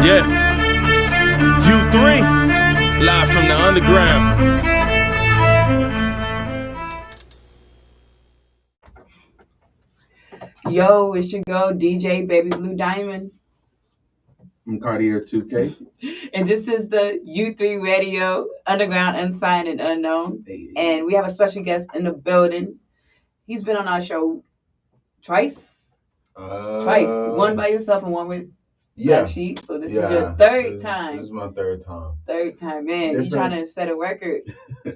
Yeah, U3, live from the underground. Yo, it's your girl, DJ Baby Blue Diamond. I'm Cartier 2K. And this is the U3 Radio, Underground, Unsigned, and Unknown. And we have a special guest in the building. He's been on our show twice. One by yourself and one with Black Sheep. So this is your third time. This is my third time. Third time, man. You trying to set a record.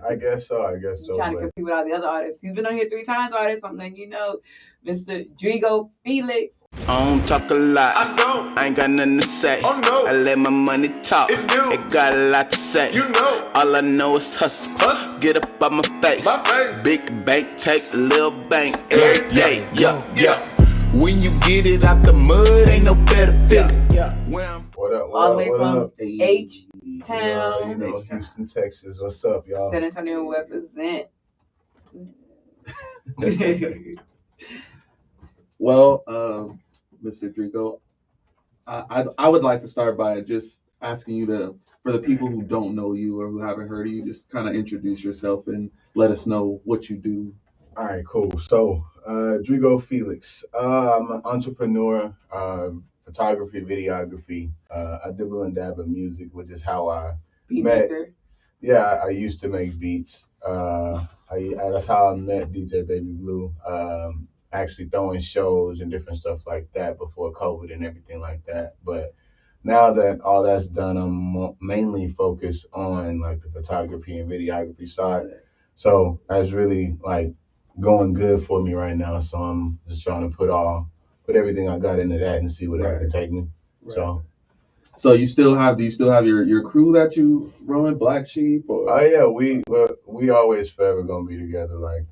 I guess so. You trying to compete with all the other artists. He's been on here 3 times, artists. I'm letting you know. Mr. Drigo Felixx. I don't talk a lot. I don't. I ain't got nothing to say. Oh no. I let my money talk. It do. It got a lot to say. You know. All I know is hustle. Get up on my face. My face. Big bank, take a little bank. Yeah. When you get it out the mud, ain't no better feeling. What up? All the way from up? H-Town. You know, Houston, Texas. What's up, y'all? San Antonio represent. Well, Mr. Drigo, I would like to start by just asking you to, for the people who don't know you or who haven't heard of you, just kind of introduce yourself and let us know what you do. All right, cool. So, Drigo Felixx. I'm an entrepreneur, photography, videography. I dibble and dab in music, which is how I met. Yeah, I used to make beats. That's how I met DJ Baby Blue. Actually throwing shows and different stuff like that before COVID and everything like that. But now that all that's done, I'm mainly focused on like the photography and videography side. So that's really like going good for me right now. So I'm just trying to put everything I got into that and see where that can take me. Right. So do you still have your crew that you run, Black Sheep? Or? Oh yeah, we always forever gonna be together. Like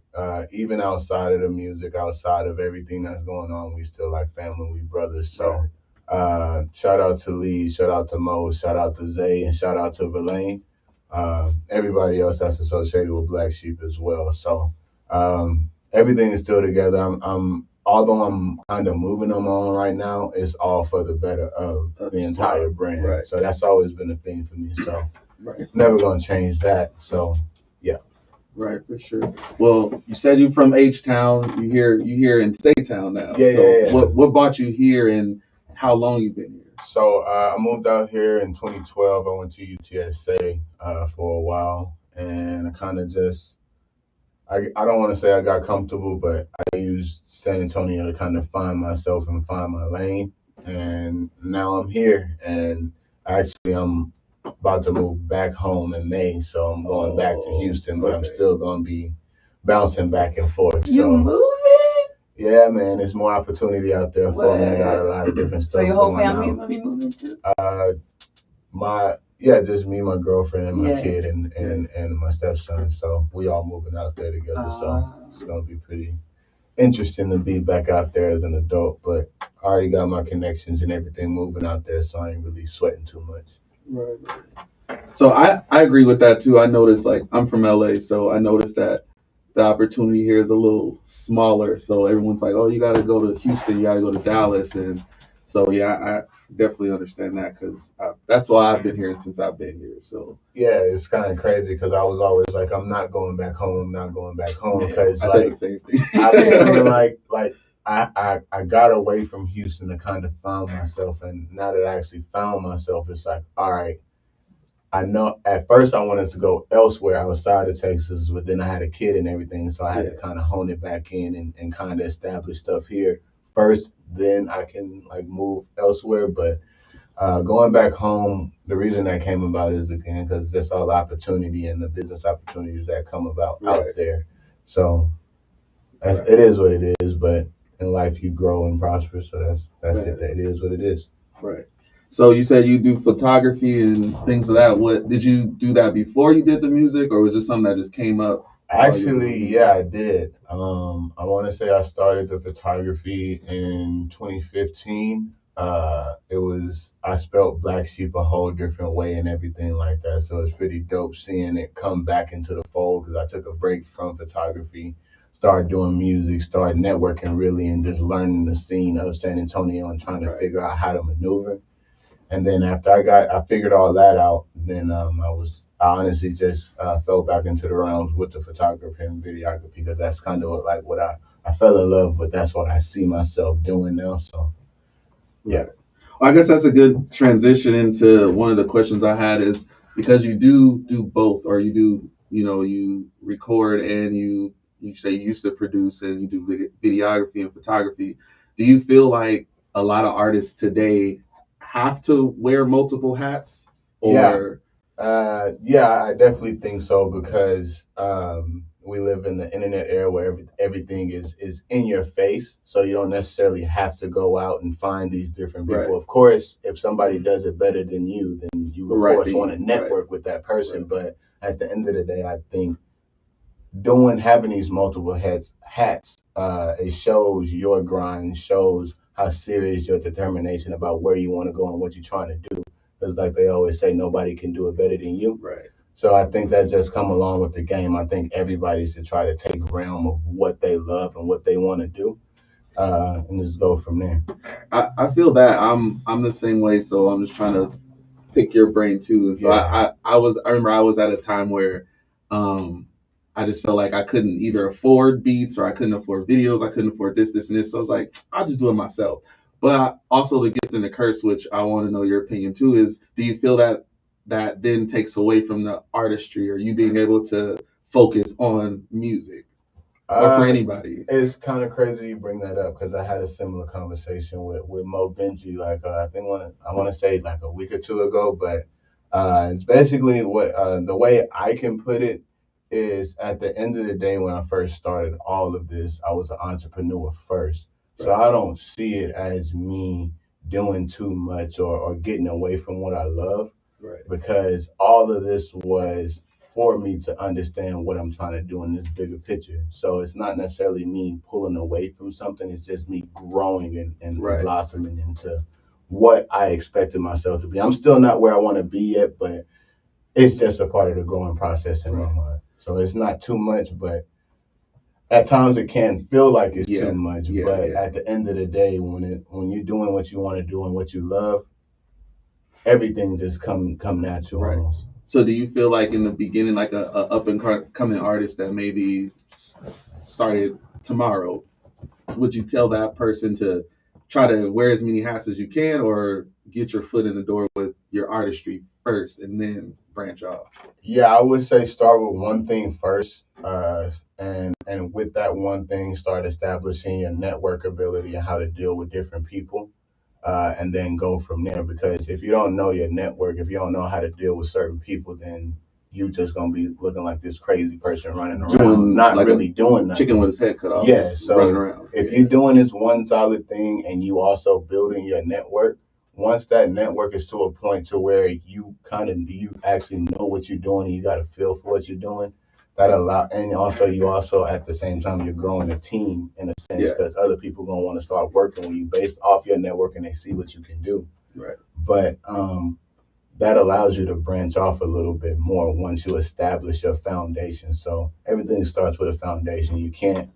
even outside of the music, outside of everything that's going on, we still like family, we brothers. So shout out to Lee, shout out to Mo, shout out to Zay, and shout out to Verlaine. Everybody else that's associated with Black Sheep as well. So everything is still together. Although I'm kind of moving them on right now, it's all for the better of the entire brand. Right. So that's always been a thing for me. So never gonna change that. So yeah. Right, for sure. Well, you said you're from H-Town. You here in State Town now. Yeah. What brought you here and how long you been here? So I moved out here in 2012. I went to UTSA for a while, and I kind of just I don't want to say I got comfortable, but I used San Antonio to kind of find myself and find my lane. And now I'm here, and actually I'm about to move back home in May, so I'm going back to Houston, but I'm still going to be bouncing back and forth. You moving? Yeah, man, there's more opportunity out there for me. I got a lot of different stuff. So your whole family's going gonna be moving too? Just me, my girlfriend, and my kid, and my stepson. So we all moving out there together. So it's gonna be pretty interesting to be back out there as an adult. But I already got my connections and everything moving out there, so I ain't really sweating too much. Right. So I agree with that too. I noticed, like, I'm from LA, so I noticed that the opportunity here is a little smaller. So everyone's like, oh, you got to go to Houston, you got to go to Dallas. And so, yeah, I definitely understand that because that's why I've been here since I've been here. So yeah, it's kind of crazy because I was always like, I'm not going back home. Because I said the same thing. I've been feeling like I got away from Houston to kind of find myself, and now that I actually found myself, it's like, all right, I know at first I wanted to go elsewhere outside of Texas, but then I had a kid and everything, so I had to kind of hone it back in and kind of establish stuff here first, then I can like move elsewhere. But going back home, the reason that came about is again because just all the opportunity and the business opportunities that come about out there. So it is what it is, but in life you grow and prosper, so that's it. It is what it is. Right. So you said you do photography and things of that. What did you do that before you did the music, or was it something that just came up? Actually, yeah, I did. I want to say I started the photography in 2015. I spelled Black Sheep a whole different way and everything like that. So it's pretty dope seeing it come back into the fold because I took a break from photography, started doing music, started networking really, and just learning the scene of San Antonio and trying to figure out how to maneuver. And then after I figured all that out, then I honestly just fell back into the realms with the photography and videography because that's kind of like what I fell in love with. That's what I see myself doing now. So, yeah. I guess that's a good transition into one of the questions I had is because you do both, or you do, you record and you say you used to produce and you do videography and photography. Do you feel like a lot of artists today have to wear multiple hats? Or yeah, I definitely think so because we live in the internet era where everything is in your face, so you don't necessarily have to go out and find these different people. Right. Of course, if somebody does it better than you, then you of Right, course want to network with that person. Right. But at the end of the day, I think having these multiple hats, it shows your grind, shows how serious your determination about where you want to go and what you're trying to do. Because like they always say, nobody can do it better than you. Right. So I think that just come along with the game. I think everybody should try to take realm of what they love and what they want to do, and just go from there. I feel that I'm the same way, so I'm just trying to pick your brain too. And so I remember I was at a time where I just felt like I couldn't either afford beats or I couldn't afford videos, I couldn't afford this, and this. So I was like, I'll just do it myself. But also the gift and the curse, which I want to know your opinion too, is do you feel that then takes away from the artistry or you being able to focus on music? Or for anybody? It's kind of crazy you bring that up because I had a similar conversation with Mo Benji, like I want to say like a week or two ago, but it's basically what the way I can put it is at the end of the day when I first started all of this, I was an entrepreneur first. So I don't see it as me doing too much or getting away from what I love. Right. Because all of this was for me to understand what I'm trying to do in this bigger picture. So it's not necessarily me pulling away from something. It's just me growing and Right. blossoming into what I expected myself to be. I'm still not where I want to be yet, but it's just a part of the growing process in my mind. So it's not too much, but at times it can feel like it's too much. But at the end of the day, when you're doing what you want to do and what you love, everything just come natural almost. So do you feel like in the beginning, like a up and coming artist that maybe started tomorrow, would you tell that person to try to wear as many hats as you can or get your foot in the door with your artistry first and then branch off? Yeah, I would say start with one thing first, and with that one thing, start establishing your network ability and how to deal with different people. And then go from there. Because if you don't know your network, if you don't know how to deal with certain people, then you just gonna be looking like this crazy person running around, not like really doing nothing. Chicken with his head cut off. Yeah, so running around. If you're doing this one solid thing and you also building your network, once that network is to a point to where you actually know what you're doing and you got a feel for what you're doing, and also you at the same time you're growing a team in a sense because other people gonna want to start working with you based off your network and they see what you can do. Right. But that allows you to branch off a little bit more once you establish your foundation. So everything starts with a foundation. You can't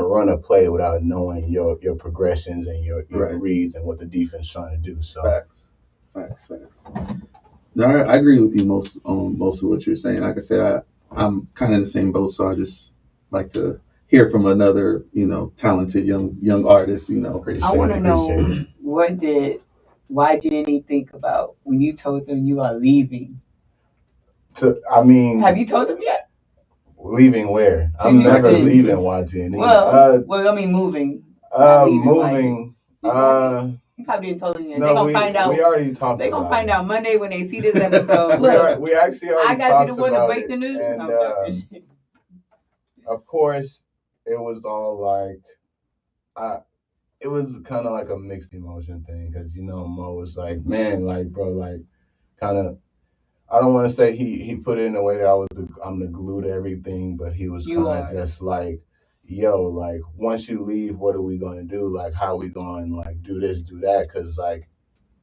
run a play without knowing your progressions and your reads and what the defense is trying to do. So facts. No, I agree with you most of what you're saying. Like I said, I'm kind of in the same boat, so I just like to hear from another, talented young artist. I want to know why didn't he think about when you told them you are leaving? Have you told them yet? Leaving where? I'm never leaving YG&E. Well, I mean moving. Moving. You probably didn't tell them yet. They're gonna find out. We already talked. They're gonna find out Monday when they see this episode. we actually already talked about it. I gotta be the one to break the news. And, of course, it was all like, it was kind of like a mixed emotion thing because Mo was like, man, like bro, like kind of. I don't want to say he put it in a way that I'm the glue to everything, but he was kind of just like, yo, like once you leave, what are we gonna do? Like how we going like do this, do that? Because like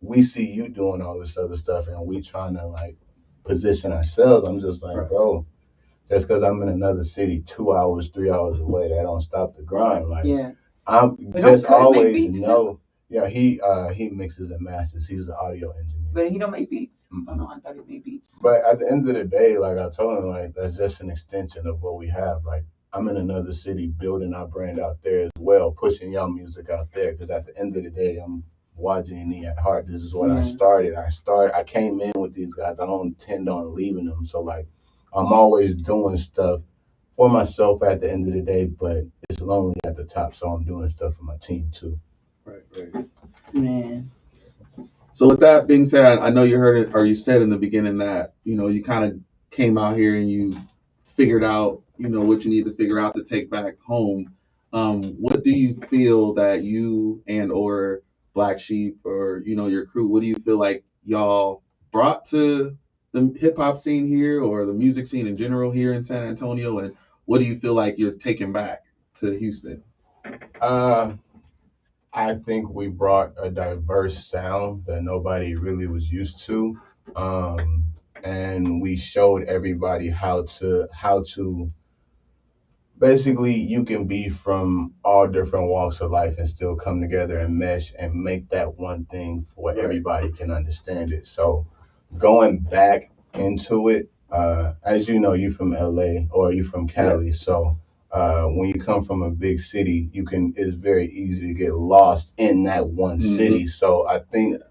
we see you doing all this other stuff and we trying to like position ourselves. I'm just like, bro, just because I'm in another city 2 hours, 3 hours away, that don't stop the grind. Like I'm just always know. Yeah, he mixes and masters. He's an audio engineer. But he don't make beats. Oh no, I thought he made beats. But at the end of the day, like I told him, like that's just an extension of what we have. Like I'm in another city building our brand out there as well, pushing young music out there. Because at the end of the day, I'm YG&E at heart. This is what I started. I came in with these guys. I don't intend on leaving them. So like I'm always doing stuff for myself at the end of the day, but it's lonely at the top. So I'm doing stuff for my team too. Right. Man. So with that being said, I know you heard it, or you said in the beginning that, you kind of came out here and you figured out, what you need to figure out to take back home. What do you feel that you and or Black Sheep or, your crew, what do you feel like y'all brought to the hip hop scene here or the music scene in general here in San Antonio? And what do you feel like you're taking back to Houston? I think we brought a diverse sound that nobody really was used to. And we showed everybody how to basically you can be from all different walks of life and still come together and mesh and make that one thing where everybody can understand it. So going back into it, as you know, you're from LA or you're from Cali, so when you come from a big city, it's very easy to get lost in that one city. So I think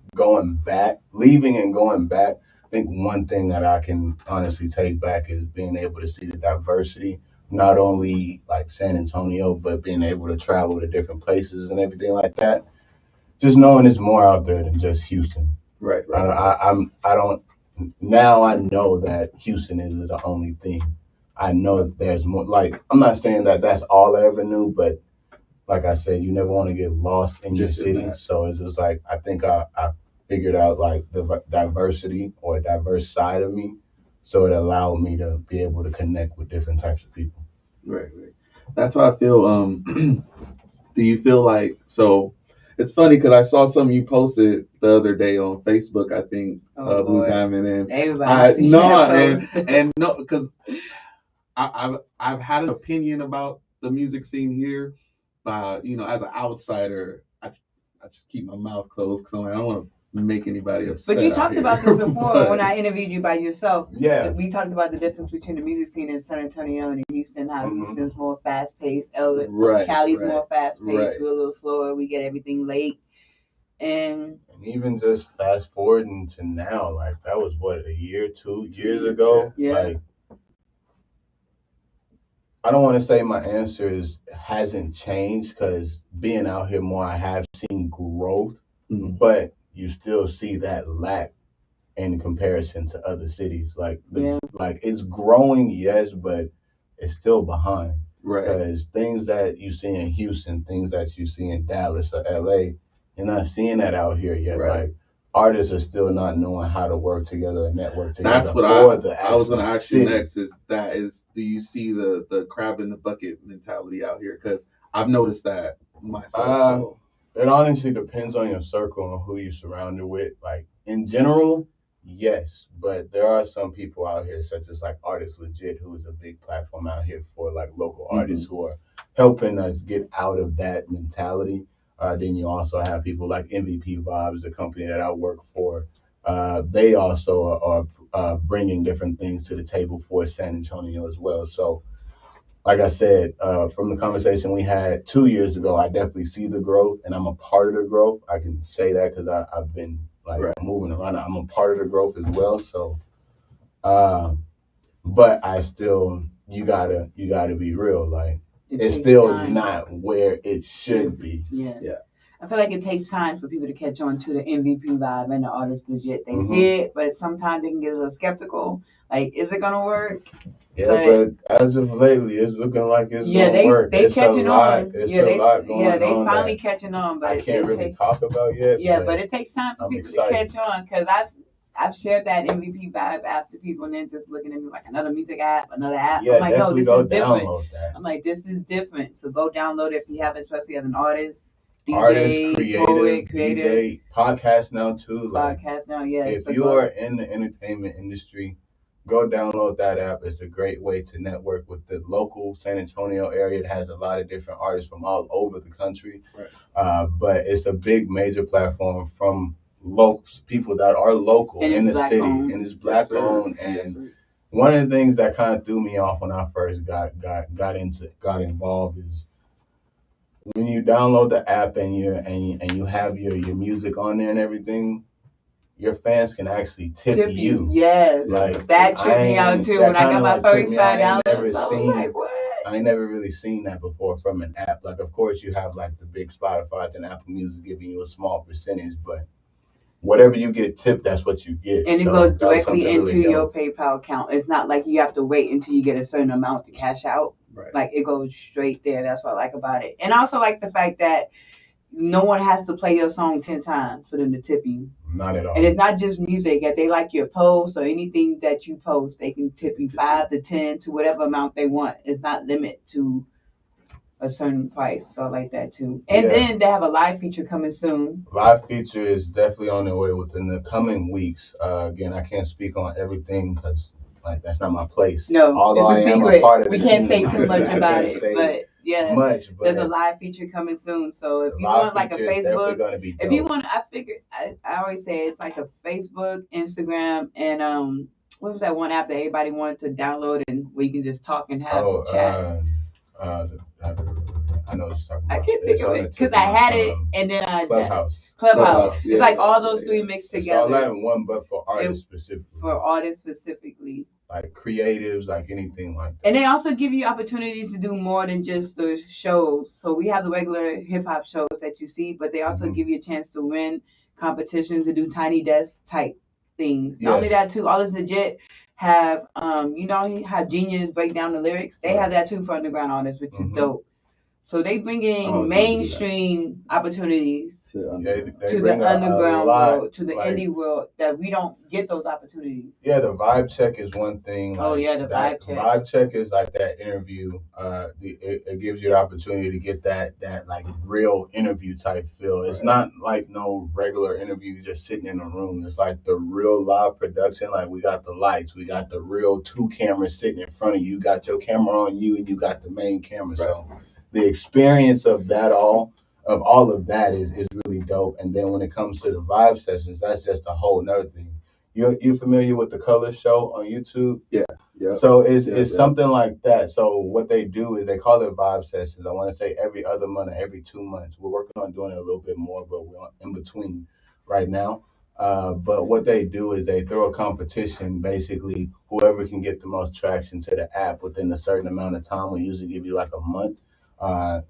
leaving and going back, I think one thing that I can honestly take back is being able to see the diversity, not only like San Antonio, but being able to travel to different places and everything like that. Just knowing there's more out there than just Houston. Right. Now I know that Houston is the only thing. I know that there's more. Like I'm not saying that that's all I ever knew, but like I said, you never want to get lost in your city. So it's just like I think I figured out like the diversity or a diverse side of me, so it allowed me to be able to connect with different types of people. Right. That's how I feel. Do you feel like so? It's funny because I saw something you posted the other day on Facebook. I think Blue Diamond and everybody. Because I've had an opinion about the music scene here, but as an outsider, I just keep my mouth closed because I don't want to make anybody upset. But you talked about this before when I interviewed you by yourself. Yeah. We talked about the difference between the music scene in San Antonio and Houston, how Houston's more fast paced, Cali's more fast paced, we're a little slower, we get everything late. And even just fast forwarding to now, like that was what, a year, 2 years ago? Yeah. Like I don't want to say my answer hasn't changed because being out here more, I have seen growth, but you still see that lack in comparison to other cities. Like it's growing, yes, but it's still behind. Right. Because things that you see in Houston, things that you see in Dallas or LA, you're not seeing that out here yet. Right. Like artists are still not knowing how to work together and network together. That's what I was going to ask you next. Do you see the crab in the bucket mentality out here? Because I've noticed that myself. It honestly depends on your circle and who you're surrounded with. Like in general, yes, but there are some people out here, such as like Artists Legit, who is a big platform out here for like local artists who are helping us get out of that mentality. Then you also have people like MVP Vibes, the company that I work for. They also are bringing different things to the table for San Antonio as well. So, like I said, from the conversation we had 2 years ago, I definitely see the growth, and I'm a part of the growth. I can say that because I've been moving around. I'm a part of the growth as well. So, but I still, you gotta be real. Like it's still not where it should be. Yeah. I feel like it takes time for people to catch on to the MVP vibe and the Artist Legit. They see it, but sometimes they can get a little skeptical. Like, is it gonna work? Yeah, but as of lately, it's looking like it's gonna work. They catching on. It's a lot going on. Yeah, they finally catching on, but I can't really talk about yet. Yeah, but it takes time for people to catch on because I've shared that MVP vibe app to people and then just looking at me like another music app, another app. Yeah, I'm like, no, this is different. That. I'm like, this is different. So go download it if you haven't, especially as an artist. DJ, creative, DJ, podcast now too. Podcast now, yes. If you are in the entertainment industry, go download that app. It's a great way to network with the local San Antonio area. It has a lot of different artists from all over the country. Right. But it's a big major platform from people that are local in the city, and it's black owned. And one of the things that kind of threw me off when I first got involved is when you download the app and you have your music on there and everything, your fans can actually tip you. Yes, like that tripped me out too. When I got my first $5, I was like, what? I ain't never really seen that before from an app. Like, of course, you have like the big Spotify and Apple Music giving you a small percentage, but whatever you get tipped, that's what you get. And it goes directly into your PayPal account. It's not like you have to wait until you get a certain amount to cash out. Right. Like, it goes straight there. That's what I like about it. And I also like the fact that no one has to play your song 10 times for them to tip you. Not at all. And it's not just music. If they like your post or anything that you post, they can tip you 5 to 10 to whatever amount they want. It's not limited to a certain price. So I like that too. And then they have a live feature coming soon. Live feature is definitely on the way within the coming weeks. Again, I can't speak on everything because that's not my place. No, although it's a secret. We can't say too much about it, but yeah, there's a live feature coming soon. So if you want like a Facebook, if you want, I figured I always say it's like a Facebook, Instagram, and what was that one app that everybody wanted to download and where you can just talk and have chats. I know what you're talking about. I can't think of it because I had it and then Clubhouse. Yeah, it's like all those three mixed together. It's all that in one, but for artists specifically. For artists specifically. Like creatives, like anything like that. And they also give you opportunities to do more than just the shows. So we have the regular hip hop shows that you see, but they also give you a chance to win competitions, to do tiny desk type things. Not only that too, All Is Legit have you know how Genius break down the lyrics? They have that too for underground artists, which is dope. So they bring in mainstream opportunities to the underground world, to the indie world, that we don't get those opportunities. Yeah, the vibe check is one thing. The vibe check. Vibe check is like that interview. It gives you the opportunity to get that like real interview type feel. It's not like no regular interview just sitting in a room. It's like the real live production. Like we got the lights, we got the real 2 cameras sitting in front of you. You got your camera on you, and you got the main camera. Right. So the experience of all of that is really dope. And then when it comes to the vibe sessions, that's just a whole nother thing. You familiar with the Color Show on YouTube? Yeah. So it's something like that. So what they do is they call it vibe sessions. I want to say every other month or every 2 months. We're working on doing it a little bit more, but we're in between right now. But what they do is they throw a competition. Basically, whoever can get the most traction to the app within a certain amount of time, we usually give you like a month.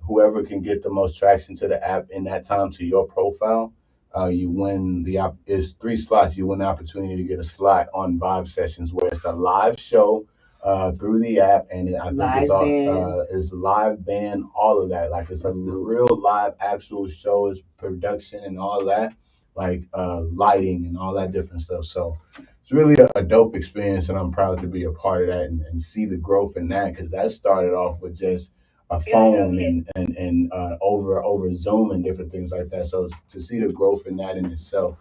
Whoever can get the most traction to the app in that time to your profile, you win it's 3 slots. You win the opportunity to get a slot on Vibe Sessions, where it's a live show through the app, and I think it's live band, all of that. Like it's a real live actual show, is production and all that, like lighting and all that different stuff. So it's really a dope experience, and I'm proud to be a part of that and see the growth in that, because that started off with just a phone and over Zoom and different things like that. So to see the growth in that in itself,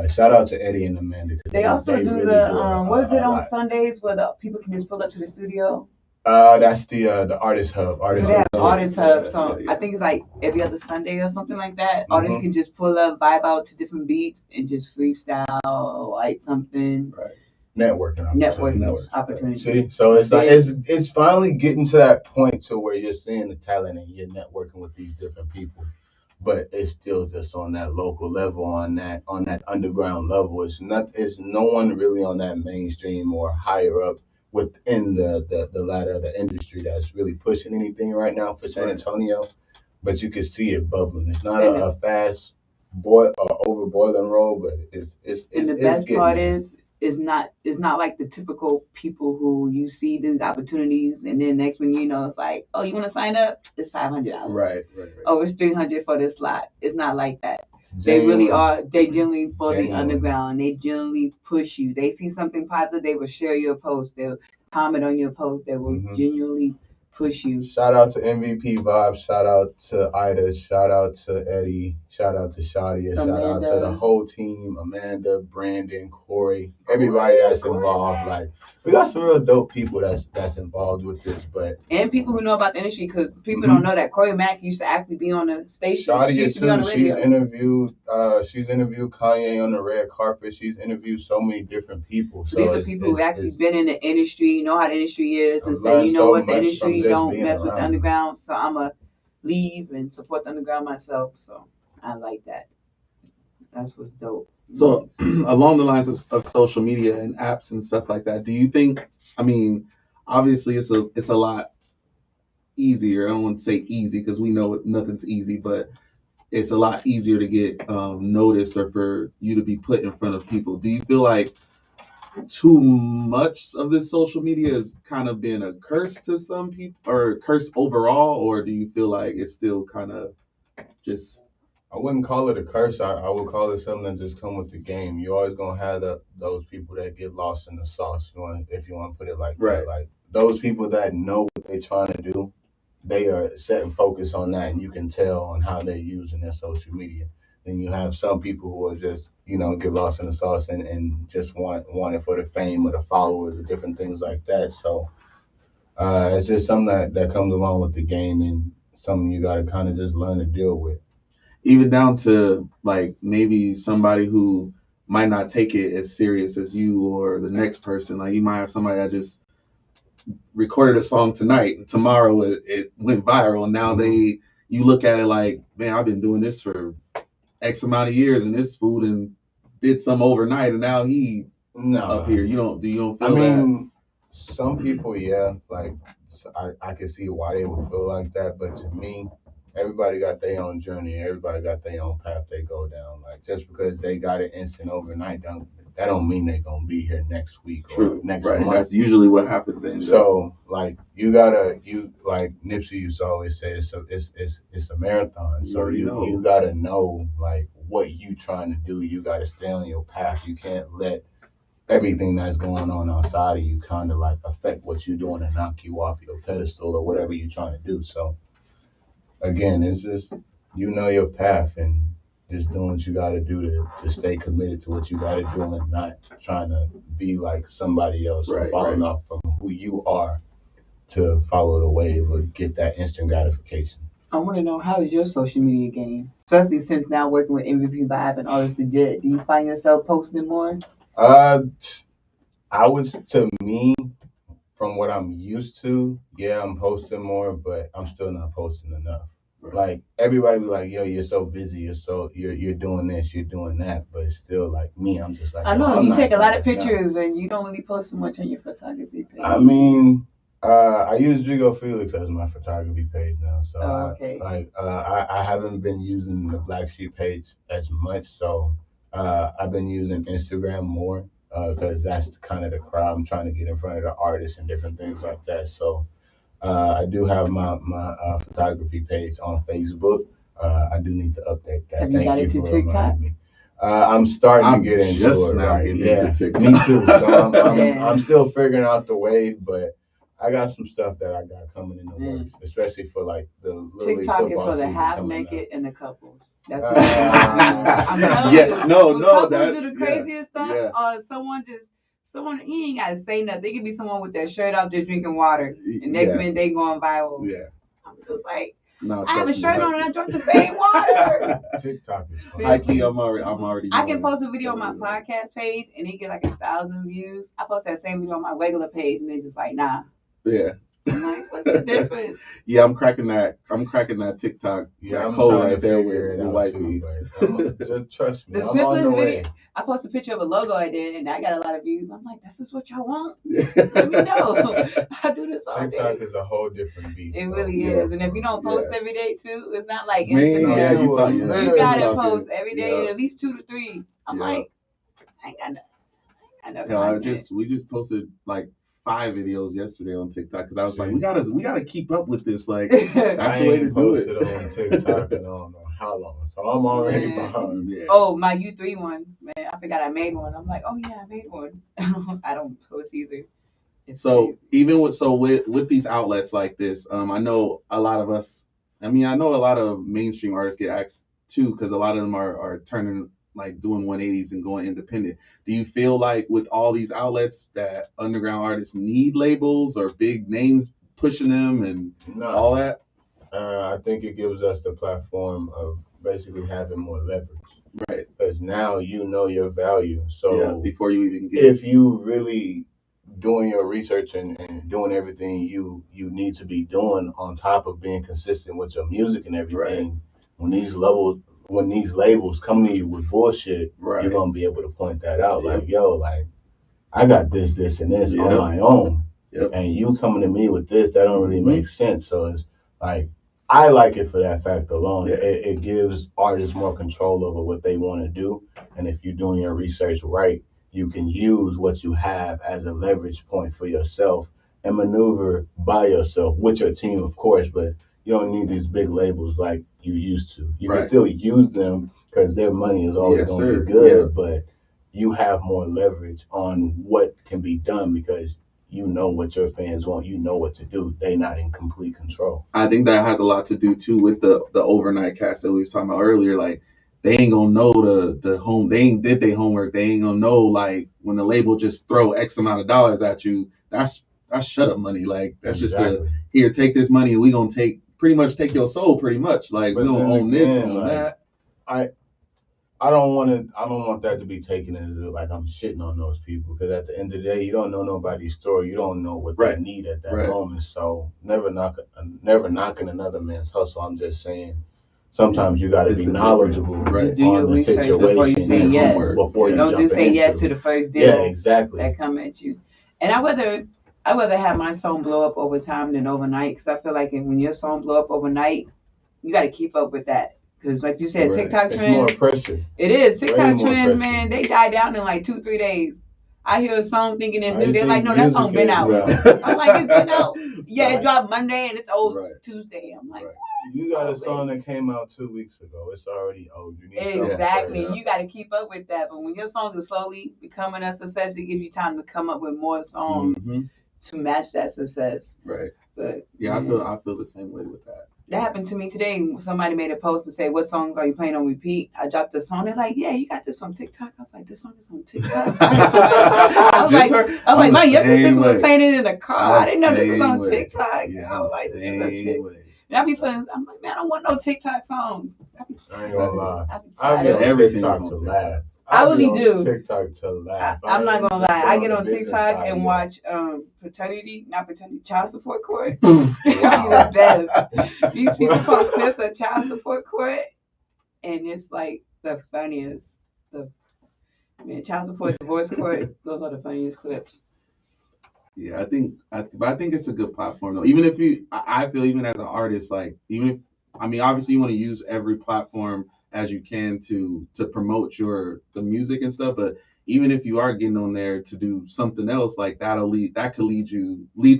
shout out to Eddie and Amanda. They also do really the what is it on Sundays where the people can just pull up to the studio? That's the Artist Hub. So they have Artist Hub. So I think it's like every other Sunday or something like that. Artists can just pull up, vibe out to different beats, and just freestyle or write something. Right. Networking opportunity. See, so it's like it's finally getting to that point to where you're seeing the talent and you're networking with these different people, but it's still just on that local level, on that underground level. It's no one really on that mainstream or higher up within the ladder of the industry that's really pushing anything right now for San Antonio. But you can see it bubbling. It's not a fast over boiling road, but it's and the best part is. It's not like the typical people who you see these opportunities, and then next thing you know, it's like, oh, you want to sign up? It's $500. Right. Oh, it's $300 for this slot. It's not like that. They really are. They generally for the underground. They generally push you. They see something positive, they will share your post. They'll comment on your post. They will genuinely push you. Shout out to MVP Vibes. Shout out to Ida. Shout out to Eddie. Shout out to Shadia. Shout out to the whole team: Amanda, Brandon, Corey, everybody that's involved. Like, we got some real dope people that's involved with this, and people who know about the industry, because people don't know that Corey Mack used to actually be on the station. Shawty She used to be on the radio. She's interviewed Kanye on the red carpet. She's interviewed so many different people. So these are people who actually been in the industry, know how the industry is, and say, you know so what, the much industry from just don't being mess with the around. underground, so I'ma leave and support the underground myself. So I like that. That's what's dope. So along the lines of social media and apps and stuff like that, do you think, I mean, obviously it's a lot easier. I don't want to say easy because we know nothing's easy, but it's a lot easier to get noticed or for you to be put in front of people. Do you feel like too much of this social media has kind of been a curse to some people, or a curse overall, or do you feel like it's still kind of just... I wouldn't call it a curse. I would call it something that just come with the game. You're always gonna have those people that get lost in the sauce. If you want to put it like right. that. Like those people that know what they're trying to do, they are setting focus on that, and you can tell on how they're using their social media. Then you have some people who are just get lost in the sauce and just want it for the fame or the followers or different things like that. So it's just something that comes along with the game and something you got to kind of just learn to deal with. Even down to like maybe somebody who might not take it as serious as you or the next person. Like you might have somebody that just recorded a song tonight and tomorrow it went viral, and now you look at it like, man, I've been doing this for X amount of years and this fool and did some overnight and now he up here. You don't feel that? Some people, yeah, like I can see why they would feel like that, but to me, everybody got their own journey. Everybody got their own path they go down. Like just because they got it instant overnight, that don't mean they're gonna be here next week or next month. That's usually what happens then. So like like Nipsey used to always say, it's a marathon. So you gotta know like what you trying to do. You gotta stay on your path. You can't let everything that's going on outside of you kind of like affect what you're doing and knock you off your pedestal or whatever you're trying to do. So again, it's just your path and just doing what you got to do to stay committed to what you got to do and not trying to be like somebody else or falling off from who you are to follow the wave or get that instant gratification. I want to know, how is your social media game? Especially since now working with MVP Live and Artist Legit, do you find yourself posting more? To me, from what I'm used to, yeah, I'm posting more, but I'm still not posting enough. Like everybody be like, yo, you're so busy, you're doing this, you're doing that, but it's still like me, I'm just like, I know you take a lot of pictures and you don't really post so much on your photography page. I mean, I use Drigo Felixx as my photography page now, so I haven't been using the Black Sheep page as much, so I've been using Instagram more because that's kind of the crowd I'm trying to get in front of, the artists and different things like that. So I do have my photography page on Facebook. I do need to update that. Have you got into TikTok? I'm starting to get into it. Now into TikTok. Me too. So I'm still figuring out the wave, but I got some stuff that I got coming in the works, especially for like the Little TikTok is for the half naked and the couples. That's what I'm telling you. Couples do the craziest stuff. Someone he ain't gotta say nothing. They could be someone with their shirt off just drinking water, and next minute they going viral. Yeah, I'm just like, I have a shirt on and I drink the same water. TikTok is fun. I'm already. I can post a video on my podcast page and they get like 1,000 views. I post that same video on my regular page and they just like, nah. Yeah. I'm like, what's the difference? Yeah, I'm cracking that TikTok. Yeah, I'm code trying right to there figure with it out white too, people. but just trust me. The I'm on the way. video, I posted a picture of a logo I did and I got a lot of views. I'm like, this is what y'all want? Let me know. I do this all day. TikTok is a whole different beast. It really is. And if you don't post every day too, it's not like Instagram. You gotta post every day, at least 2 to 3. I'm like, I ain't got no content. We just posted like 5 videos yesterday on TikTok because I was like, we gotta keep up with this. Like that's the way to do it. On TikTok and I don't know how long, so I'm already behind. Yeah. Oh, my U3 one, man, I forgot I made one. I'm like, oh yeah, I made one. I don't post either. So even with these outlets like this, I know a lot of mainstream artists get asked too because a lot of them are turning like doing 180s and going independent. Do you feel like with all these outlets that underground artists need labels or big names pushing them and all that? I think it gives us the platform of basically having more leverage. Right. Because now you know your value. So before you even get, if you really doing your research and doing everything you need to be doing on top of being consistent with your music and everything, when these labels come to you with bullshit, you're gonna be able to point that out. Like, yo, like I got this, and this on my own. And you coming to me with this, that don't really make sense. So it's like, I like it for that fact alone. It gives artists more control over what they want to do. And if you're doing your research right, you can use what you have as a leverage point for yourself and maneuver by yourself with your team, of course, but you don't need these big labels like you used to. You can still use them because their money is always going to be good, but you have more leverage on what can be done because you know what your fans want. You know what to do. They're not in complete control. I think that has a lot to do too with the overnight cast that we was talking about earlier. Like, they ain't gonna know the home. They ain't did their homework. They ain't gonna know, like, when the label just throw X amount of dollars at you. That's shut up money. Like, that's just here, take this money and we gonna pretty much take your soul. Pretty much, like, we gonna own this and that. I don't want that to be taken as like I'm shitting on those people, because at the end of the day, you don't know nobody's story. You don't know what they need at that moment. So never knocking another man's hustle. I'm just saying, sometimes you got to be knowledgeable Just do your research before you say yes. Before you don't jump just say yes into to the first deal that come at you. And I rather have my song blow up over time than overnight, because I feel like when your song blow up overnight, you got to keep up with that. Because like you said, TikTok trends. It's more pressure. It is. TikTok trends, man, they die down in like 2-3 days. I hear a song thinking it's new. They're like, no, that song been out. I'm like, it's been out. Yeah, it dropped Monday and it's old Tuesday. I'm like, you got a song that came out 2 weeks ago. It's already old. You need exactly. You got to keep up with that. But when your song is slowly becoming a success, it gives you time to come up with more songs to match that success. Right. But I feel the same way with that. That happened to me today. Somebody made a post to say, what songs are you playing on repeat? I dropped the song. They're like, yeah, you got this on TikTok. I was like, this song is on TikTok? I was like, my younger sister was playing it in the car. I didn't know this was on TikTok. Yeah, I was like, this is a TikTok. And I be feeling, I'm like, man, I don't want no TikTok songs. I ain't gonna lie. I be on TikTok to laugh. I really do. TikTok to laugh. I'm not gonna lie. I get on TikTok and watch child support court. The best. These people post clips of child support court, and it's like the funniest. Child support, divorce court. Those are the funniest clips. Yeah, I think it's a good platform though. Even if I feel even as an artist, like obviously you want to use every platform as you can to promote the music and stuff, but even if you are getting on there to do something else, like that could lead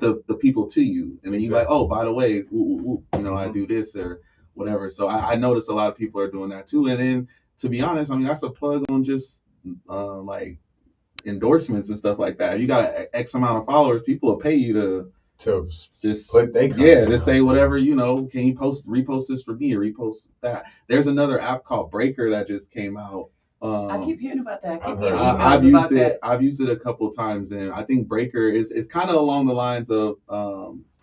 the people to you, and then you're like, oh, by the way, I do this or whatever. So I noticed a lot of people are doing that too. And then, to be honest, that's a plug on just like endorsements and stuff like that. If you got X amount of followers, people will pay you to just put just say whatever, can you repost this for me or repost that. There's another app called Breaker that just came out. I keep hearing about that. I've used it a couple times, and I think Breaker is kind of along the lines of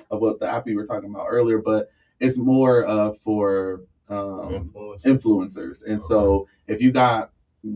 what the app we were talking about earlier, but it's more for influencers. And so if you got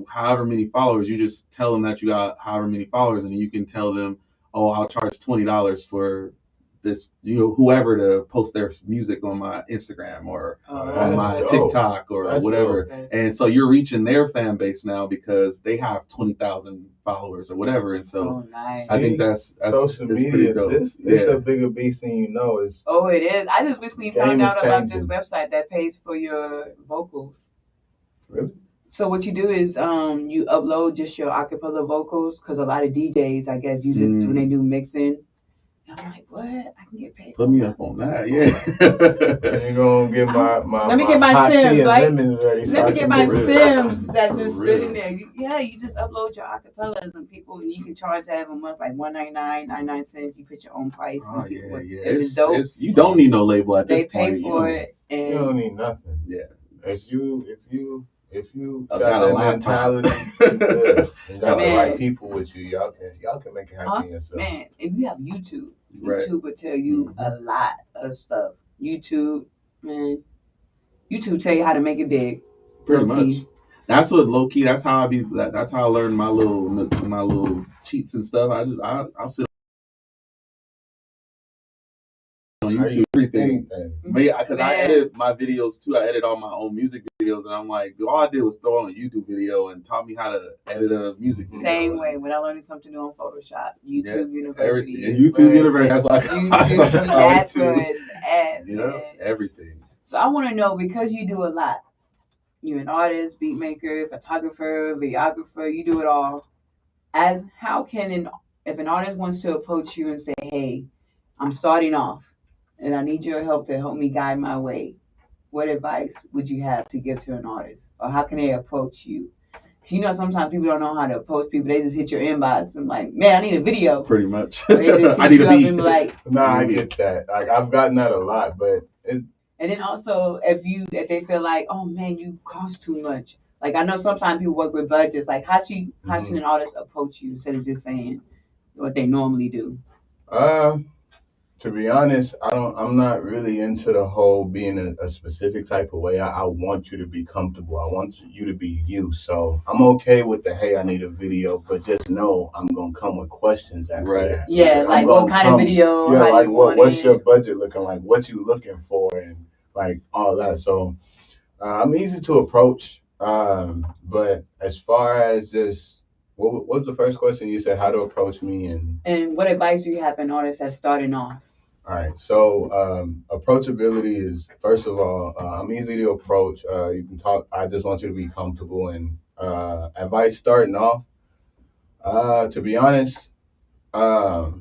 however many followers, you just tell them that you got however many followers, and then you can tell them, oh, I'll charge $20 for this, whoever to post their music on my Instagram or on my TikTok or whatever. And so you're reaching their fan base now because they have 20,000 followers or whatever. And so I think that's social media. It's a bigger beast than you know. It is. I just recently found out about this website that pays for your vocals. Really? So what you do is you upload just your acapella vocals, because a lot of DJs, I guess, use it when they do mixing. And I'm like, what? I can get paid. Put me up on that, yeah. You're gonna get my let me get my stems, right? Let me get my stems that's just sitting there. You just upload your acapellas and you can charge that a month, like $1.99, 99 cents. You put your own price. Oh yeah. It's dope. You don't need no label at this point. They pay for it, and you don't need nothing. Yeah. If you If you got got a that laptop. mentality, and got the Man. right people with you, y'all can make it happen yourself. Man, if you have YouTube, Right. YouTube will tell you a lot of stuff. YouTube, man, YouTube tell you how to make it big. Pretty low-key. much. That's what low key. That's how I be. That's how I learn my little cheats and stuff. I'll sit on YouTube, everything. But yeah, because I edit my videos too. I edit all my own music videos, and I'm like, all I did was throw on a YouTube video and taught me how to edit a music video. Same way when I learned something new on Photoshop, YouTube University. YouTube University. That's why That's where it's at. Yeah, man. everything. So I want to know, because you do a lot. You're an artist, beat maker, photographer, videographer. You do it all. If an artist wants to approach you and say, "Hey, I'm starting off, and I need your help to help me guide my way," what advice would you have to give to an artist, or how can they approach you? Because sometimes people don't know how to approach people. They just hit your inbox and like, "Man, I need a video." Pretty much. Or they just hit I need you a up beat. and be like, I get that. Like I've gotten that a lot, but and then also if they feel like, "Oh man, you cost too much." Like I know sometimes people work with budgets. Like how should an artist approach you instead of just saying what they normally do? To be honest, I'm not really into the whole being a specific type of way. I want you to be comfortable. I want you to be you. So I'm okay with the, hey, I need a video, but just know I'm gonna come with questions after that. Yeah, like what kind of video? Yeah, how like do you want what's it? your budget looking like? What you looking for, and like all that. So I'm easy to approach. But as far as just what was the first question you said? How to approach me and what advice do you have for an artist that's starting off? All right. So approachability is, first of all, I'm easy to approach. You can talk. I just want you to be comfortable. And advice starting off. To be honest, how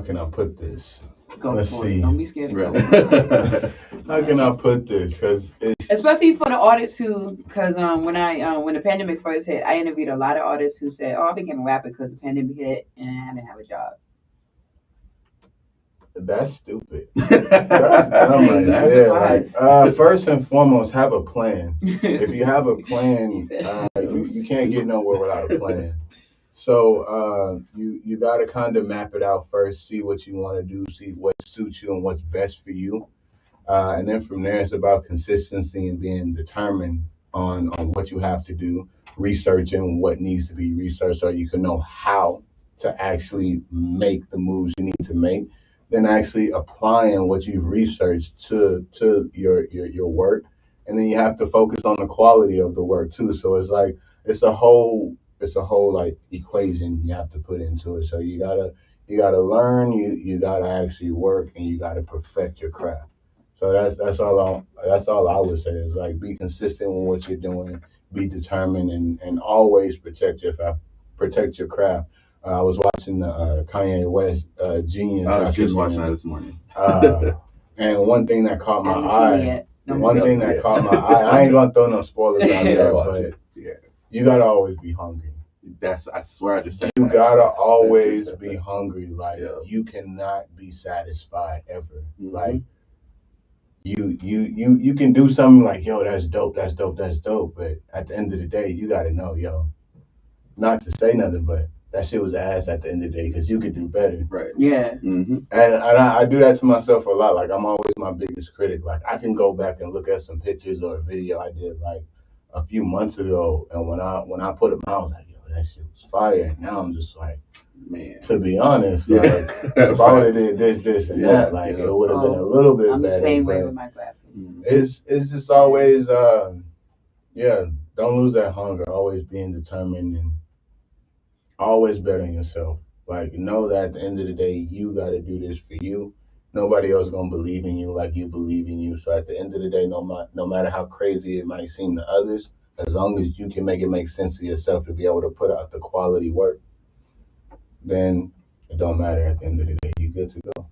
can I put this? Let's see. Don't be scared. How can I put this? Because especially for the artists because when the pandemic first hit, I interviewed a lot of artists who said, "Oh, I became a rapper because the pandemic hit and I didn't have a job." That's stupid. That's dumb. First and foremost, have a plan. If you have a plan, you can't get nowhere without a plan. So you got to kind of map it out first, see what you want to do, see what suits you and what's best for you. And then from there, it's about consistency and being determined on what you have to do, researching what needs to be researched so you can know how to actually make the moves you need to make. Then actually applying what you've researched to your work, and then you have to focus on the quality of the work too. So it's a whole like equation you have to put into it. So you gotta learn, you gotta actually work, and you gotta perfect your craft. So that's all I would say is like be consistent with what you're doing, be determined, and always protect your craft. I was watching the Kanye West Genius. I was just watching that this morning. And one thing that caught my eye, I ain't gonna throw no spoilers out there, but you gotta always be hungry. I swear I just said you gotta always be hungry. Like you cannot be satisfied ever. Like you can do something like, yo, that's dope, but at the end of the day, you gotta know, yo, not to say nothing, but that shit was ass at the end of the day because you could do better. Right. Yeah. Mm-hmm. And I do that to myself a lot. Like I'm always my biggest critic. Like I can go back and look at some pictures or a video I did like a few months ago, and when I put them out, I was like, yo, that shit was fire. And now I'm just like, man. To be honest, like if I would have did this, and that, like it would have been a little bit better. I'm the same way with my graphics. It's just always don't lose that hunger. Always being determined and always bettering yourself. Like know that at the end of the day, you got to do this for you. Nobody else gonna believe in you like you believe in you. So at the end of the day, no matter how crazy it might seem to others, as long as you can make it make sense to yourself to be able to put out the quality work, then it don't matter. At the end of the day, you good to go.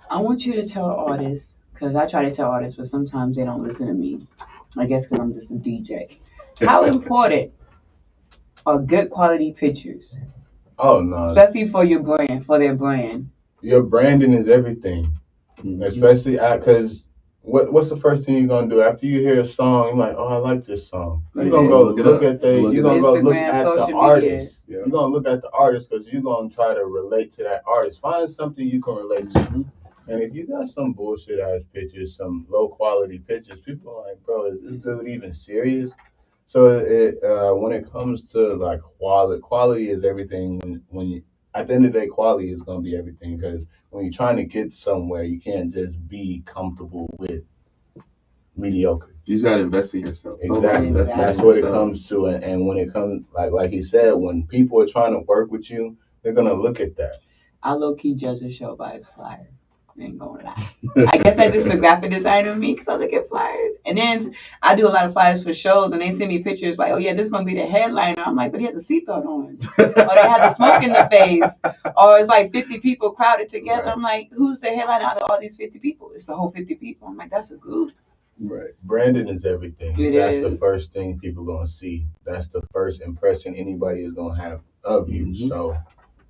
I want you to tell artists, because I try to tell artists, but sometimes they don't listen to me. I guess because I'm just a DJ. How important are good quality pictures? Oh no, especially for your brand, for their brand. Your branding is everything, especially because what's the first thing you're gonna do after you hear a song? You're like, oh, I like this song. You're gonna go go look it look up. at the. Look You're it gonna up. go look Instagram, at the social artist. Yeah. You're gonna look at the artist because you're gonna try to relate to that artist. Find something you can relate to. Mhm. And if you got some bullshit ass pictures, some low quality pictures, people are like, bro, is this dude even serious? So when it comes to like quality is everything. When you at the end of the day, quality is gonna be everything because when you're trying to get somewhere, you can't just be comfortable with mediocre. You just gotta invest in yourself. Exactly. Invest in That's what it yourself. comes to, and when it comes like he said, when people are trying to work with you, they're gonna look at that. I low key judge a show by its flyer. I ain't gonna lie. I guess that's just a graphic designer of me because I look at flyers. And then I do a lot of flyers for shows and they send me pictures like, oh yeah, this is gonna be the headliner. I'm like, but he has a seatbelt on. Or they have the smoke in the face. Or it's like 50 people crowded together. Right. I'm like, who's the headliner out of all these 50 people? It's the whole 50 people. I'm like, that's a group. Right. Branding is everything. It That's is. the first thing people gonna see. That's the first impression anybody is gonna have of you. Mhm. So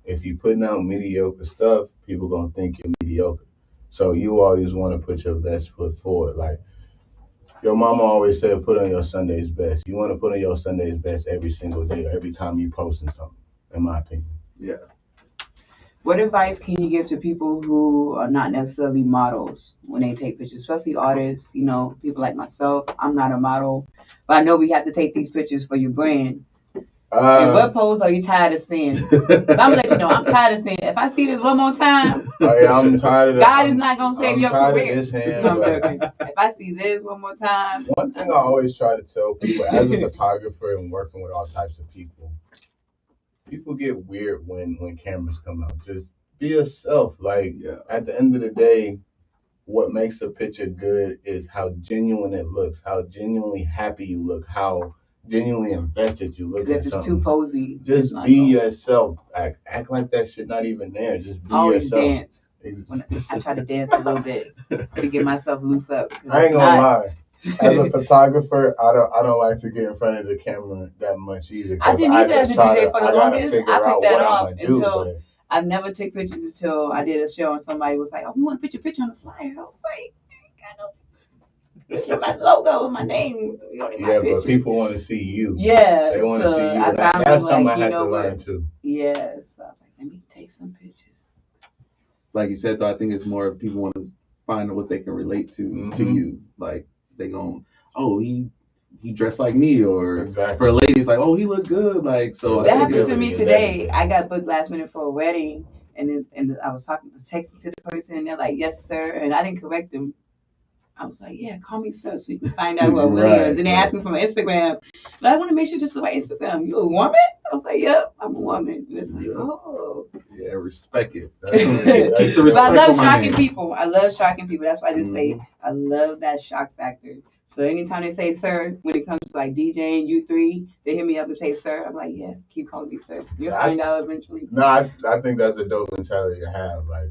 if you putting out mediocre stuff, people gonna think you're mediocre. So you always want to put your best foot forward. Like your mama always said, put on your Sunday's best. You want to put on your Sunday's best every single day, every time you posting something. In my opinion. Yeah. What advice can you give to people who are not necessarily models when they take pictures, especially artists, you know, people like myself? I'm not a model, but I know we have to take these pictures for your brand. And what pose are you tired of seeing? I'm gonna let you know, I'm tired of seeing it. If I see this one more time, I'm tired of God is not gonna save your tired career. of this hand. No, I'm joking. If I see this one more time, One thing I always try to tell people as a photographer and working with all types of people, people get weird when cameras come out. Just be yourself. Like Yeah. at the end of the day, what makes a picture good is how genuine it looks, how genuinely happy you look, how genuinely invested you look if in it's something. too posy, Just it's not be going. yourself. Act like that shit not even there. Just be I always yourself. dance. When I try to dance a little bit to get myself loose up. I ain't gonna lie. As a photographer, I don't like to get in front of the camera that much either. I didn't either as a DJ for the longest. I Figure out picked that what off I'm gonna do. until But I never took pictures until I did a show and somebody was like, "Oh, we want to put your picture on the flyer." I was like, "I know. Just put my logo and my name. You don't need my yeah, picture." but people want to see you. Yeah, They want to so see you. I And that's finally something like, I you had know to what? learn too. Yes, so I was like, let me take some pictures. Like you said, though, I think it's more of people want to find what they can relate to Mhm. you. Like they gon', oh, he dressed like me, or Exactly. for ladies, like, oh, he look good. Like so. That I think happened to it's- me is today. everything. I got booked last minute for a wedding, and I was texting to the person, and they're like, "Yes, sir," and I didn't correct them. I was like, "Yeah, call me sir, so you can find out who I really Right, is." Then they asked me for my Instagram, but I want to make sure this is my Instagram. You a woman? I was like, "Yep, I'm a woman." And it's like, Yeah. oh. Yeah, respect it. But Keep the I respect love on my shocking name. people. I love shocking people. That's why I just say Mhm. I love that shock factor. So anytime they say sir, when it comes to like DJing, U3, they hit me up and say sir. I'm like, yeah, keep calling me sir. You'll find out eventually. No, I think that's a dope mentality to have. Like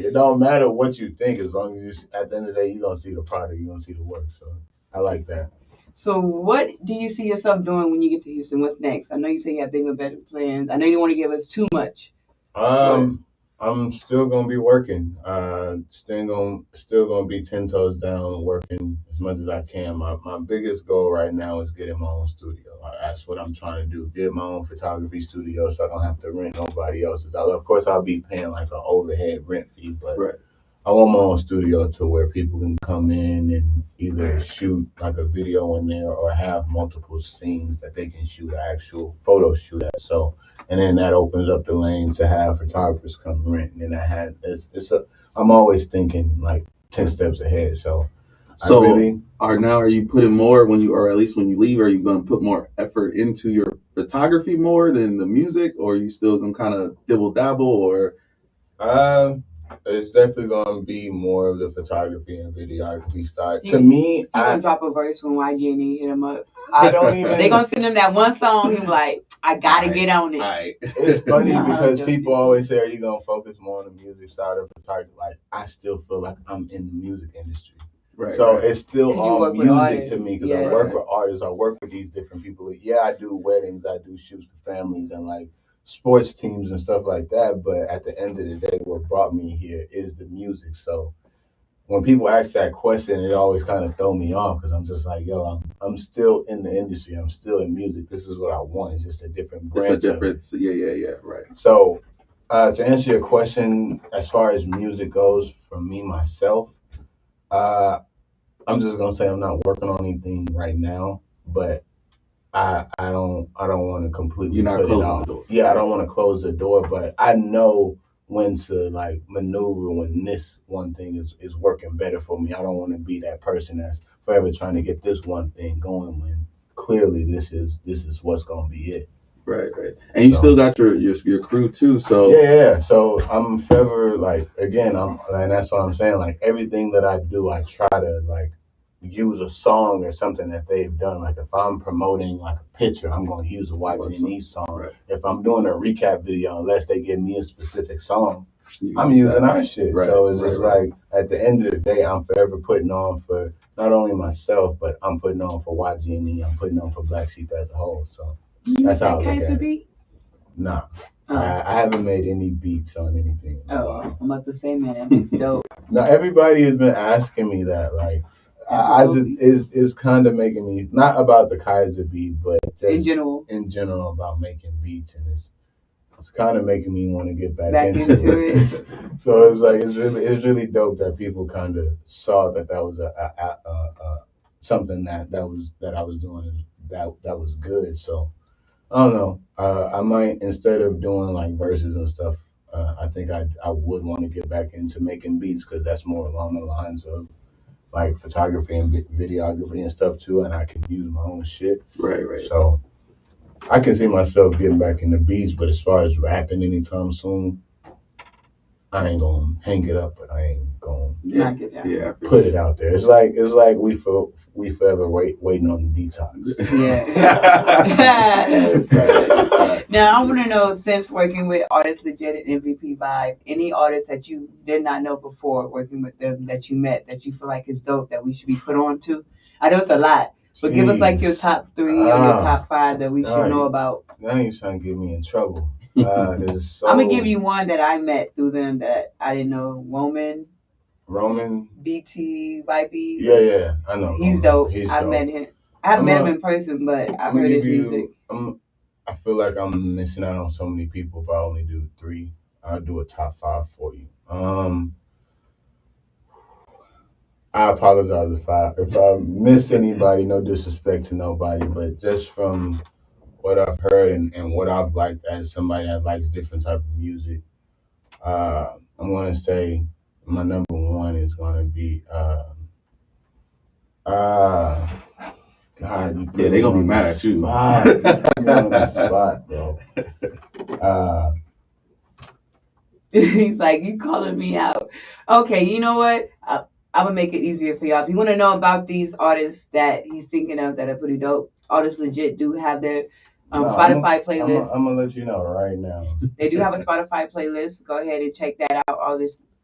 it don't matter what you think, as long as at the end of the day, you're gonna see the product, you're gonna see the work. So I like that. So what do you see yourself doing when you get to Houston? What's next? I know you say you have bigger, better plans. I know you don't want to give us too much. I'm still gonna be working. Still gonna be 10 toes down, working as much as I can. My biggest goal right now is getting my own studio. That's what I'm trying to do. Get my own photography studio, so I don't have to rent nobody else's. Of course, I'll be paying like an overhead rent fee, but Right. I want my own studio to where people can come in and either shoot like a video in there or have multiple scenes that they can shoot an actual photo shoot at. So, and then that opens up the lane to have photographers come rent. And then I'm always thinking like 10 steps ahead. So are you putting more when you, or at least when you leave, are you going to put more effort into your photography more than the music, or are you still going to kind of dibble dabble, or? It's definitely gonna be more of the photography and videography style. To me, I gonna drop a verse from YG and hit him up. I don't even. They gonna send him that one song. He like, I gotta get on it. It's funny because people always say, "Are you gonna focus more on the music side of photography?" Like, I still feel like I'm in the music industry. Right, so right. it's still all music to me because I work Yeah. with artists. I work with these different people. Yeah, I do weddings. I do shoots for families and like sports teams and stuff like that. But at the end of the day, what brought me here is the music. So when people ask that question, it always kind of throw me off because I'm just like, yo, I'm still in the industry. I'm still in music. This is what I want. It's just a different branch. It's a different, yeah, right. So to answer your question, as far as music goes, for me myself, I'm just gonna say I'm not working on anything right now, but I don't want to completely You're not put it closing off. the door. Yeah, I don't want to close the door, but I know when to like maneuver when this one thing is working better for me. I don't want to be that person that's forever trying to get this one thing going when clearly this is what's gonna be it. Right. And you still got your crew too, so yeah. So I'm forever like again, and that's what I'm saying. Like everything that I do, I try to like use a song or something that they've done. Like if I'm promoting like a picture, I'm going to use a YG song. Right. If I'm doing a recap video, unless they give me a specific song, I'm using our shit. Right. So it's just like at the end of the day, I'm forever putting on for not only myself, but I'm putting on for YG. I'm putting on for Black Sheep as a whole. So that's how I look at it. Nah. I haven't made any beats on anything. I'm about to say, man, it's dope. Now everybody has been asking me that, like, I just is kind of making me not about the Kaiser beat, but just in general about making beats, and it's kind of making me want to get back into it. So it's like it's really dope that people kind of saw that was a something that I was doing that was good. So I don't know. I might, instead of doing like verses and stuff, I think I would want to get back into making beats because that's more along the lines of like photography and videography and stuff too, and I can use my own shit. Right. So I can see myself getting back into beats, but as far as rapping anytime soon, I ain't gonna hang it up, but I ain't gonna put it out there. It's like we forever waiting on the detox. Yeah. Now I want to know, since working with artists legit and MVP Vibe, any artists that you did not know before working with them that you met that you feel like is dope that we should be put on to? I know it's a lot, but give us like your top 3 or your top 5 that we should know about. Now you're trying to get me in trouble. I'm gonna give you one that I met through them that I didn't know. Roman BT YB. Yeah, I know. He's dope. I met him. I haven't met him in person, but I've heard his music. I feel like I'm missing out on so many people. If I only do 3, I'll do a top 5 for you. I apologize if I missed anybody. No disrespect to nobody, but just from what I've heard and what I've liked as somebody that likes different type of music, I'm gonna say my number 1 is gonna be God, they're gonna be mad at you. You're on the spot, bro. He's like, you calling me out. Okay, you know what? I'm gonna make it easier for y'all. If you want to know about these artists that he's thinking of that are pretty dope, Artists Legit do have their Spotify playlist. I'm gonna let you know right now. They do have a Spotify playlist. Go ahead and check that out.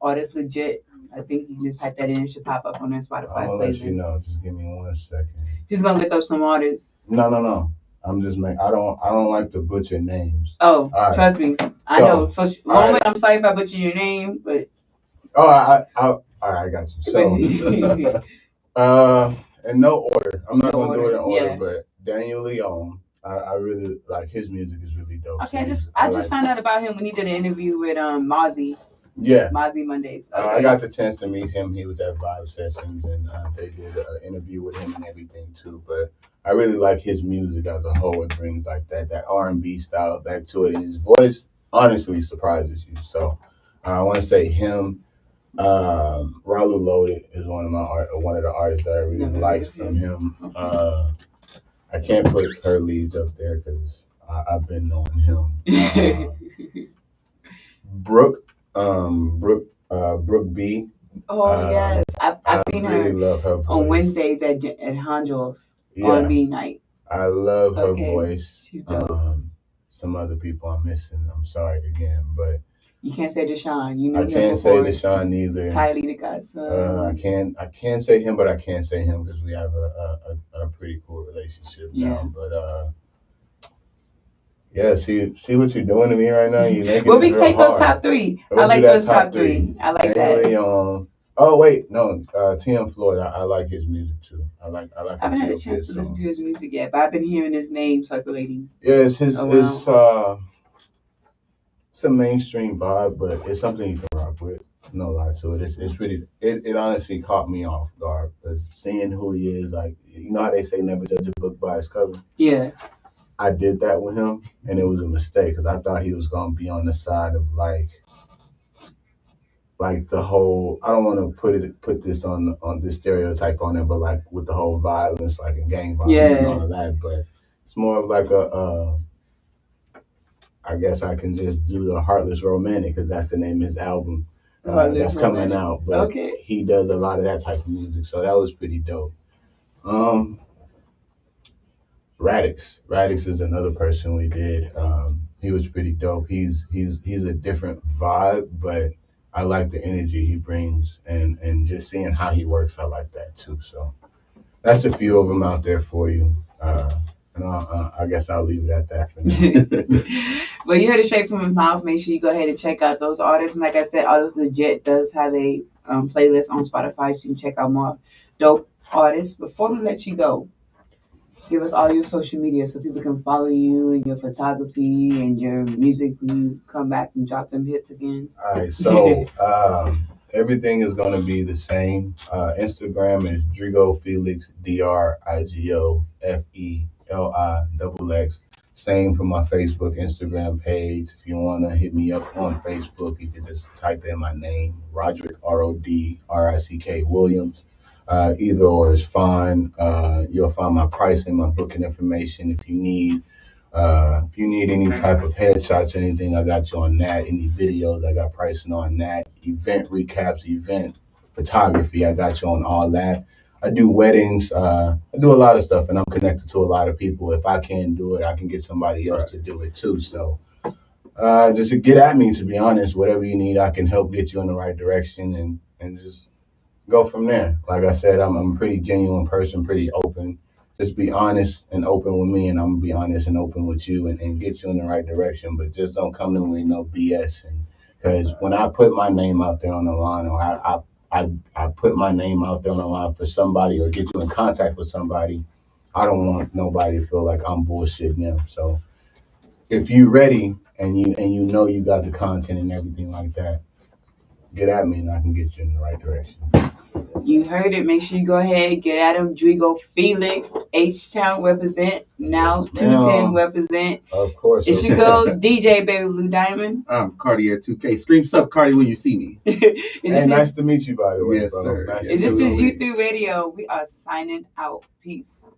Artists Legit. I think you just type that in, it should pop up on their Spotify playlist. I'm gonna let you know. Just give me 1 second. He's gonna look up some artists. No. I'm just I don't like to butcher names. Oh, trust me. I know. So Roman, I'm sorry if I butcher your name, but all right, I got you. So in no order. I'm not gonna do it in order, but Daniel Leon, I really like his music is really dope. Okay, I just found out about him when he did an interview with Mozzie. Yeah. Mozzie Mondays. Okay. I got the chance to meet him. He was at Vibe Sessions, and they did an interview with him and everything too. But I really like his music as a whole. It brings like that R&B style back to it, and his voice honestly surprises you. So I want to say him. Ralu Loaded is one of the artists that I really like from him. I can't put her leads up there because I've been knowing him. Brooke B. Oh yes, I've seen her. I really love her voice. On Wednesdays at Honjo's R&B night. I love her voice. She's dope. Some other people I'm missing. I'm sorry again, but you can't say Deshaun. You know I can't say Deshaun neither. Tylee the Godson. I can't say him, but I can't say him because we have a pretty cool relationship now. But yeah, see what you're doing to me right now. You making we take those top 3. I like those top 3. I like that. Leon, Oh wait, no, Tim Floyd. I like his music too. I like I a haven't had few a of chance his to listen to songs. his music yet, but I've been hearing his name circulating Yeah, it's his around. it's a mainstream vibe, but it's something you can rock with. No lie to it. It's really it honestly caught me off guard because seeing who he is, like you know how they say never judge a book by its cover. Yeah. I did that with him, and it was a mistake because I thought he was gonna be on the side of like the whole. I don't want to put this on this stereotype on it, but like with the whole violence, like and gang violence and all Yeah. of that. But it's more of like a I guess I can just do the Heartless Romantic because that's the name of his album Heartless that's coming Romantic. out. But Okay. he does a lot of that type of music, so that was pretty dope. Um, Radix is another person we did. He was pretty dope. He's a different vibe, but I like the energy he brings and just seeing how he works. I like that too. So that's a few of them out there for you. And I guess I'll leave it at that for now. But you heard it straight from his mouth. Make sure you go ahead and check out those artists. And like I said, Artists Legit does have a playlist on Spotify, so you can check out more dope artists. Before we let you go, give us all your social media so people can follow you and your photography and your music when you come back and drop them hits again. All right, so everything is going to be the same. Instagram is Drigo Felixx, DrigoFelixx. Same for my Facebook, Instagram page. If you want to hit me up on Facebook, you can just type in my name, Roderick, RODRICK Williams. Either or is fine. You'll find my pricing, my booking information if you need any type of headshots or anything, I got you on that. Any videos, I got pricing on that. Event recaps, event photography, I got you on all that. I do weddings. I do a lot of stuff, and I'm connected to a lot of people. If I can't do it, I can get somebody else to do it too. So just get at me. To be honest, whatever you need, I can help get you in the right direction, and just go from there. Like I said, I'm a pretty genuine person, pretty open. Just be honest and open with me, and I'm gonna be honest and open with you, and get you in the right direction. But just don't come to me with no BS. And because when I put my name out there on the line, or I put my name out there on the line for somebody, or get you in contact with somebody, I don't want nobody to feel like I'm bullshitting them. So if you ready and you know you got the content and everything like that, get at me, and I can get you in the right direction. You heard it. Make sure you go ahead, get at him. Drigo Felixx, H-Town represent. Now Yes, 210 ma'am. represent. Of course. It's your girl, DJ Baby Blue Diamond. I'm Cartier 2K. Scream sub Cardi when you see me. Hey, nice to meet you, by the way. Yes, bro. sir. Nice Yes, This to is meet you. U3 Radio. We are signing out. Peace.